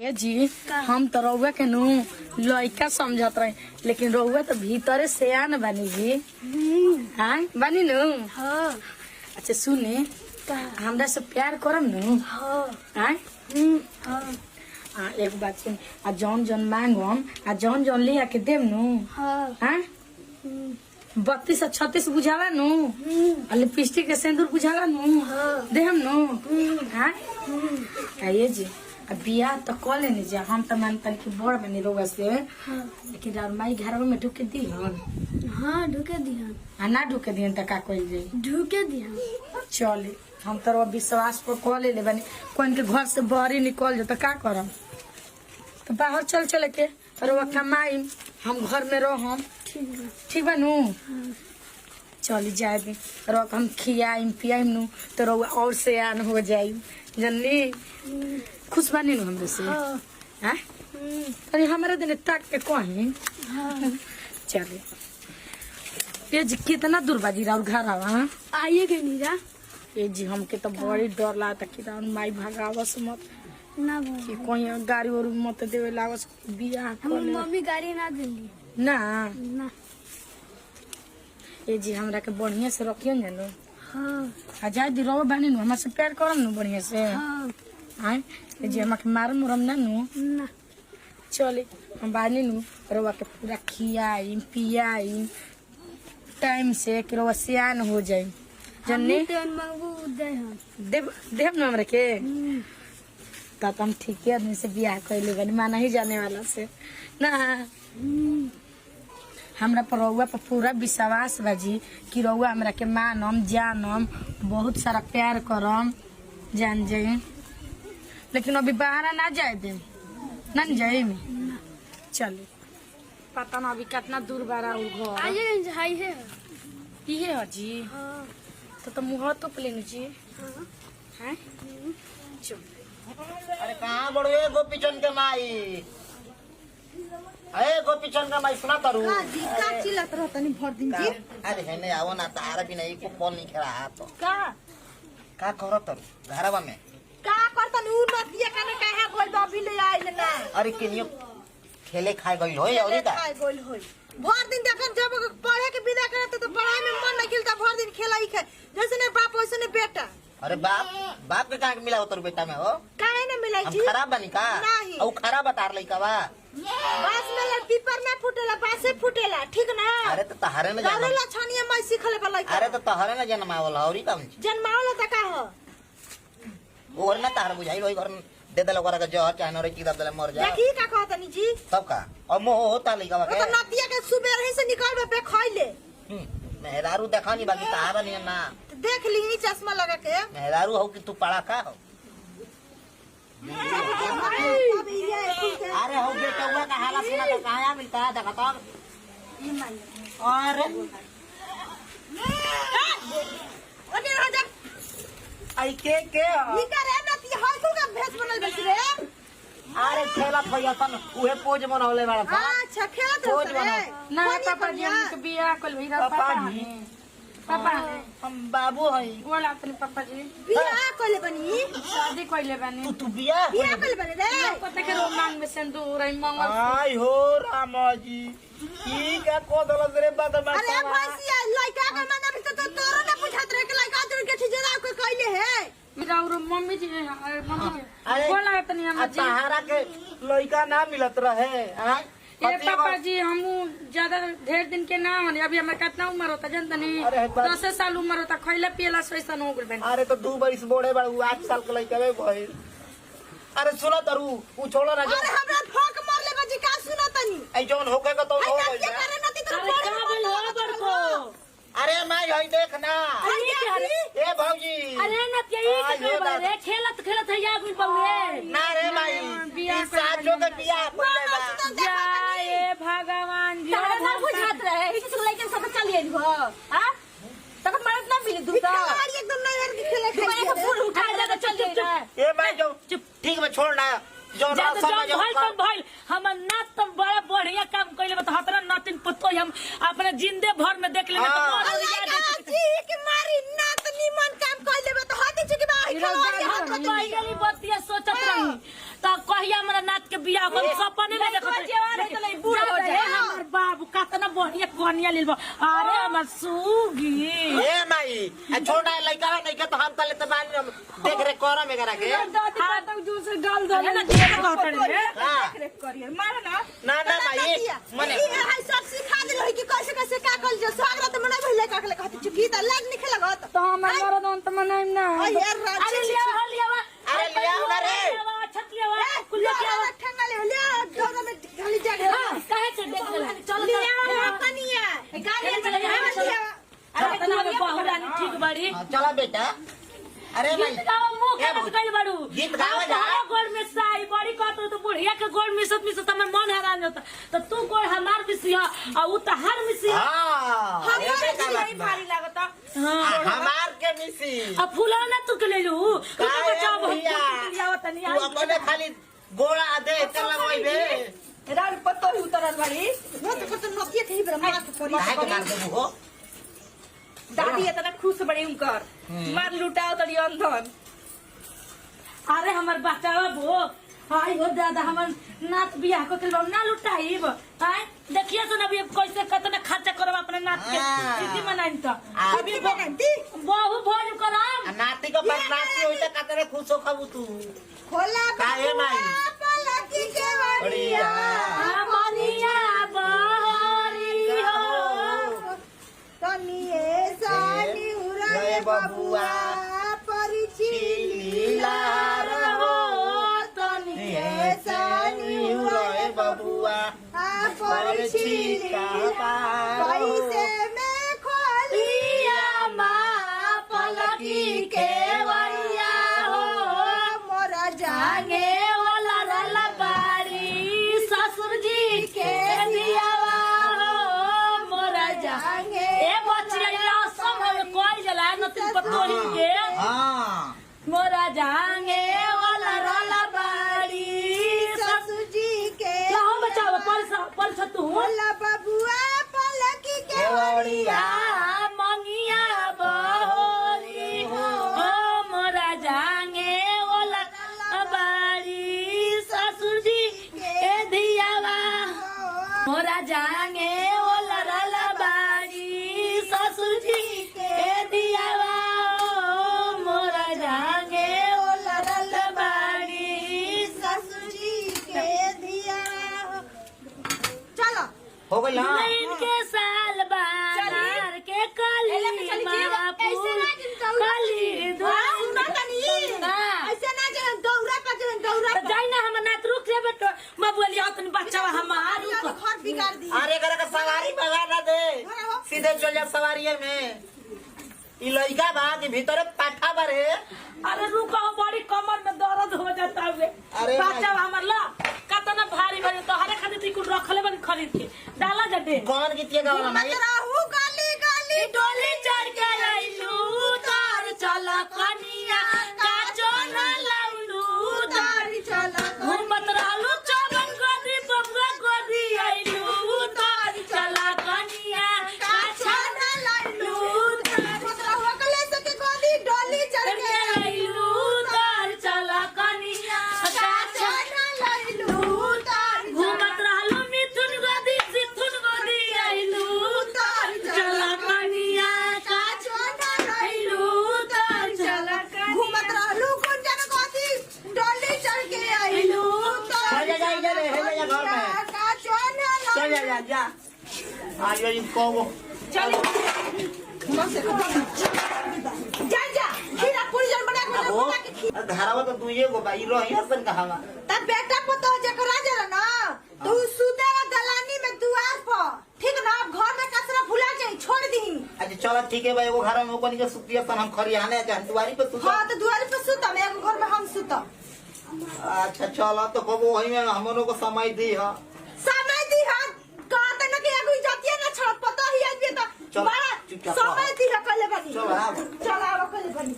ये जी हम तो रउआ के नु लइका समझत रहे, लेकिन रउआ तो भीतरे सियान बनी जी। हाँ बनी नु। हाँ। अच्छा सुने, हमरा से प्यार करम नु। हाँ एक बात सुन, आ जौन जौन मांगम आ जौन जौन लिया के देम नु। हाँ 32 और 36 बुझाला नु, और लिपस्टिक के सिंदूर बुझाला नु, देहम नु। हाँ ये जी बिया तो कॉल लेने जा, हम तो मानता कि बड़ बनी रोगा से। लेकिन यार माई घर में ढुके दी हन। हाँ ढुके दिहन। आ ना ढुके दिहन त का कोई जाई, ढुके दिहन। चले हम तो विश्वास पर कॉल ले बनी, कोन के घर से बाहर निकल जो तो का करम, तो बाहर चल चले के रोवा कमाई, हम घर में रहम। ठीक बा नु। चली जाए दी रोवा हम खियाई पियाई नु तो रोवा और से आन हो जाई जन्नी। खुश बनी नु हमरे से। हाँ अरे हमारे दिन तक के कहीं। चले ये जी कितना दूर बाजी और घर आवा आइए गई नीरा। ये जी हमके तो बड़ी डर लागता कि माई भगावस मत ना कि कोई गाड़ी और मत देवे लागस बियाह हमर मम्मी गाड़ी ना देली ना। ना ये जी हमरा के बढ़िया से रखियो न। हाँ आ जाए दी रहो बानी नु, हमरा से प्यार करम नु बढ़िया से। हाँ हां ये जी हमरा के मारम मुरम ना नु। ना चले हम बानी नु रवा के पूरा खियाई पियाई टाइम से कि रवा सियान हो जाए जन्नी। मांगू दे हम देव देव न हमरा के ता हम ठीक है आदमी से बियाह कइले बनी, माना ही जाने वाला से ना। हमरा पर रउआ पर पूरा विश्वास बाजी कि रउआ हमरा के मानम जानम, बहुत सारा प्यार करम जान जाए। लेकिन अभी बाहर ना जाए दे ना जाए में। चले पता ना अभी कितना दूर बारा उ घर। आइए हाय है। इहे ह जी। हाँ तो मुंह तो प्लेन जी। हाँ हैं चल। अरे कहाँ बड़े गोपीचंद के माई, अरे गोपीचंद का माई सुना तारू। का चिल्लात रहता नहीं भर दिन जी। अरे है नहीं आवो ना तारा भी नहीं को कॉल नहीं खेला हाथ तो का करो तारू घरवा में का करता नु नतिया कने कहा गोल बाबी ले आइल ना। अरे किनियो खेले खाए गई होई और दा खाए गोल होई भर दिन देखन जब पढ़े के विदा करत तो पढ़ाई में मन नहीं खिलता, भर दिन खेलाई खे जैसे ने बाप वैसे ने बेटा। अरे बाप के कहाँ मिला हो तारू बेटा में हो, काहे ने मिलाई हम जी। खराब बनी का नहीं। औ खराब बता लइका बा बस में पीपर में फुटेला बासे फुटेला ठीक ना। अरे तो तहरे न गाले जन्म, ला छानिया मैं सिखले बा लइका। अरे तो तहरे न जन्मावल औरी काम जन्मावला त का हो और ना तार बुझाई वही घर दे दे लोगरा के जहर चाहे नरे की दब दे मर जा देखी का कहता नी जी। तब का और मोह होता लइका वो के तो नतिया के सुबह ही से निकाल पे खइले मेहरारू देखा नहीं बाकी तारा नहीं ना। देख ली चश्मा लगा के। मेहरारू हो कि तू पड़ा का हो। अरे हो बेटा हुआ का हालत सुना तो कहाँ मिलता है देखा तो। अरे ओने राजा आई के हो? निका रे नतिया हर कुल का भेस बनल बेच रे। अरे खेला भैया सन उहे पोज बनौले वाला था। अच्छा खेत खोज रे बनो। ना पापा जी हमके बियाह कइल भइरा पापा पापा जी। पापा हम बाबू हई बोला अपने पापा जी बियाह कइले बनी। शादी कइले बानी। तू बिया बियाह कइले बनी रे। पता के रोमांग में सिंदूर आई मंगल आई हो रामा जी की का को दलस रे बदमाश। अरे भैंसिया लइका के माने भी तो तोरो ना पूछत रे कि लइका तुर के ठिजरा को कइले है। मेरा और मम्मी जी मम्मी जी अरे बोला अपनी हम जी तारा के लइका ना मिलत रहे हैं। ये पापा जी हम ज्यादा ढेर दिन के ना होने, अभी हमारे कितना उम्र होता जानता नहीं, अरे बाप। 10 साल उम्र होता, खैला पियला सोईसा हो गइल बनी। अरे तो 2 बरिस बोड़े बड़ 8 साल के लइका वे भइल। अरे सुनो तरु उ छोड़ो ना जो अरे हमरा फक मारले बजी का सुनतनी। आई जोन होके का तो हो आई गइल नतिया बा। करे नती तो अरे का बोल हो बड़को अरे माई हई देख ना ए भौजी। अरे नतिया आई हो दादा। खेलत खेलत है या गुल बउए ना रे माई बियाह ई साचो के बियाह कइले बा। जय भगवान जी तारा ना बुझात रहे इस लइका सब चलिए हो। हां तब मरद ना मिले दूसरा गाड़ी एकदम नहर के खेले खाई के फूल उठा ले चल दे। ए माई जो ठीक बा छोड़ ना जो ना समझ भइल हमर नात तो बड़ा बढ़िया काम कइले बा। हतरा नातिन पुतो हम अपने जिंदे भर में देख लेबे तो लइका जी के मारी नात निमन काम कइले बा तो हाथी चुकी बा। पहले बतिया सोचत रही तो कहिया हमरा नात बियाह कर सपने में देखत जवान है तो नहीं बूढ़ हो जाए हमर बाबू कितना बढ़िया कन्या लेलबो अरे हमर सूगी ए माई छोटा लड़का नहीं के तो हम तले तो मान देख रे कोरा में करा के दादी तक जूस डाल दो अरे ना देख कहत रे हां देख करिए मार ना ना माई मने ये है सब सिखा दिल है कि कैसे कैसे का कल जो स्वागत मना भइले का कहले कहत चुकी त लाज निखे लगत तो हमार मरद अंत मनाइम ना यार अरे राजी लिया लिया अरे लिया ना रे छतिया कुल्ला क्या ठंगा ले ले डोरा में खाली जगह काहे से देख चल लिया कनिया गाड़ी चले अरे तना में बहुरानी ठीक बड़ी चला बेटा अरे भाई गीत गावा मुंह के कइल बाड़ू गीत गावा जा गोड़ में साई बड़ी कहत तो बुढ़िया के गोड़ में सब हमर मन हैरान होता तो तू कोई हमार मिसिया आ उ त हर मिसिया हां ये बेटा नहीं भारी लागता हमार के मिसी आ फूला ना तू के ले लू तू काहे बचाव भैया? लिया तनी तू अपने खाली गोड़ा दे के लगवाइबे रान पत्तो ही उतरल बाड़ी वो तो कत नतिया के ब्रह्मा के परी काहे के मार देबू हो दादी इतना खुश बड़ी उनकर मार लुटाओ तड़ी अंधन अरे हमर बचावा भो हाय हो दादा हमर नात बियाह को केल ना लुटाइब हाय देखिए तो अभी कैसे कितना खर्चा करब अपने नात के स्थिति मनाइन त अभी बनती बहु भोज करम नाती को बदनामी होई त कतरे खुश हो खबू तू खोला काहे माई पलकी के बढ़िया मनिया बहरी हो तनिए सानी उरे रे बबुआ परिची लीला रहो तनिए सानी रे बबुआ परिची पैसे में खोलिया माँ पलकी के वरिया हो मोरा जागे आगे वाला रला बारी ससुर जी के दियावा हो मोरा जागे ए बचिया सब कोई जला न तू पतोही के हां मोरा जागे वाला रला बारी ससुर जी के लाओ बचाओ पल तू भोला बबुआ पलकी के केवड़िया मंगिया बहोरी हो मोरा जागे वाला बारी ससुर जी के दियावा मोरा जागे वाला रला बारी ससुर जी के दियावा मोरा जागे वाला रला बारी ससुर जी के दिया चलो हो गई ना इनके साल बाजार के कली कली ऐसे ना जो दौरा पर दौरा जाई ना हम नात रुक जेबे तो बबुआ लिया तनी बच्चा हमार रुक घर बिगाड़ दी अरे करे का सवारी भगा ना दे सीधे चल जा सवारी में ई लइका बा के भीतर पाठा बारे अरे रुको बड़ी कमर में दर्द हो जाता है अरे बच्चा हमर ला कतना भारी भारी तो हरे खातिर टिकट रखले बन खरीद के डाला जदे कौन गीतिया गावला माई रहू गाली गाली डोली चढ़ के आइलू तार चला कनिया काचो न लाउलू तार चलो घूमत रहलू चवन गोदी बबुआ गोदी आइलू तार चला कनिया काचो न लाउलू कले से के गोदी डोली चढ़ के आइलू तार चला कनिया काचो घूमत रहलू मिथुन गोदी सिथुन गोदी आइलू तार चला कनिया काचो न आइलू तार चला घूमत रहलू गुंजन गोदी डोली चढ़ के आइलू चल जा इधर है ले जा घर में चल जा जा आज ये इनको जा जा खीरा पूरी जन बना के हो बना के धारावा तो तू ये गो भाई रही हसन कहावा तब बेटा पतो जकरा जरा ना तू सुतेगा दलानी में दुआर पर ठीक ना घर में कसरा भुला जाई छोड़ दी अच्छा चलो ठीक है भाई वो घर में ओपन के सुतिया सन हम खरियाने चाहे दुआरी पे तू हाँ तो दुआर पे सुतम एक घर में हम सुतम अच्छा चलो तो कबो वही में हमनों को समय दी है समय दी हां कहते ना कि एगो जातिया ना छोड़ पतो ही आज भी तो चल, बड़ा चुपचाप समय दी है कले बनी चल, आब। चल आवा कले बनी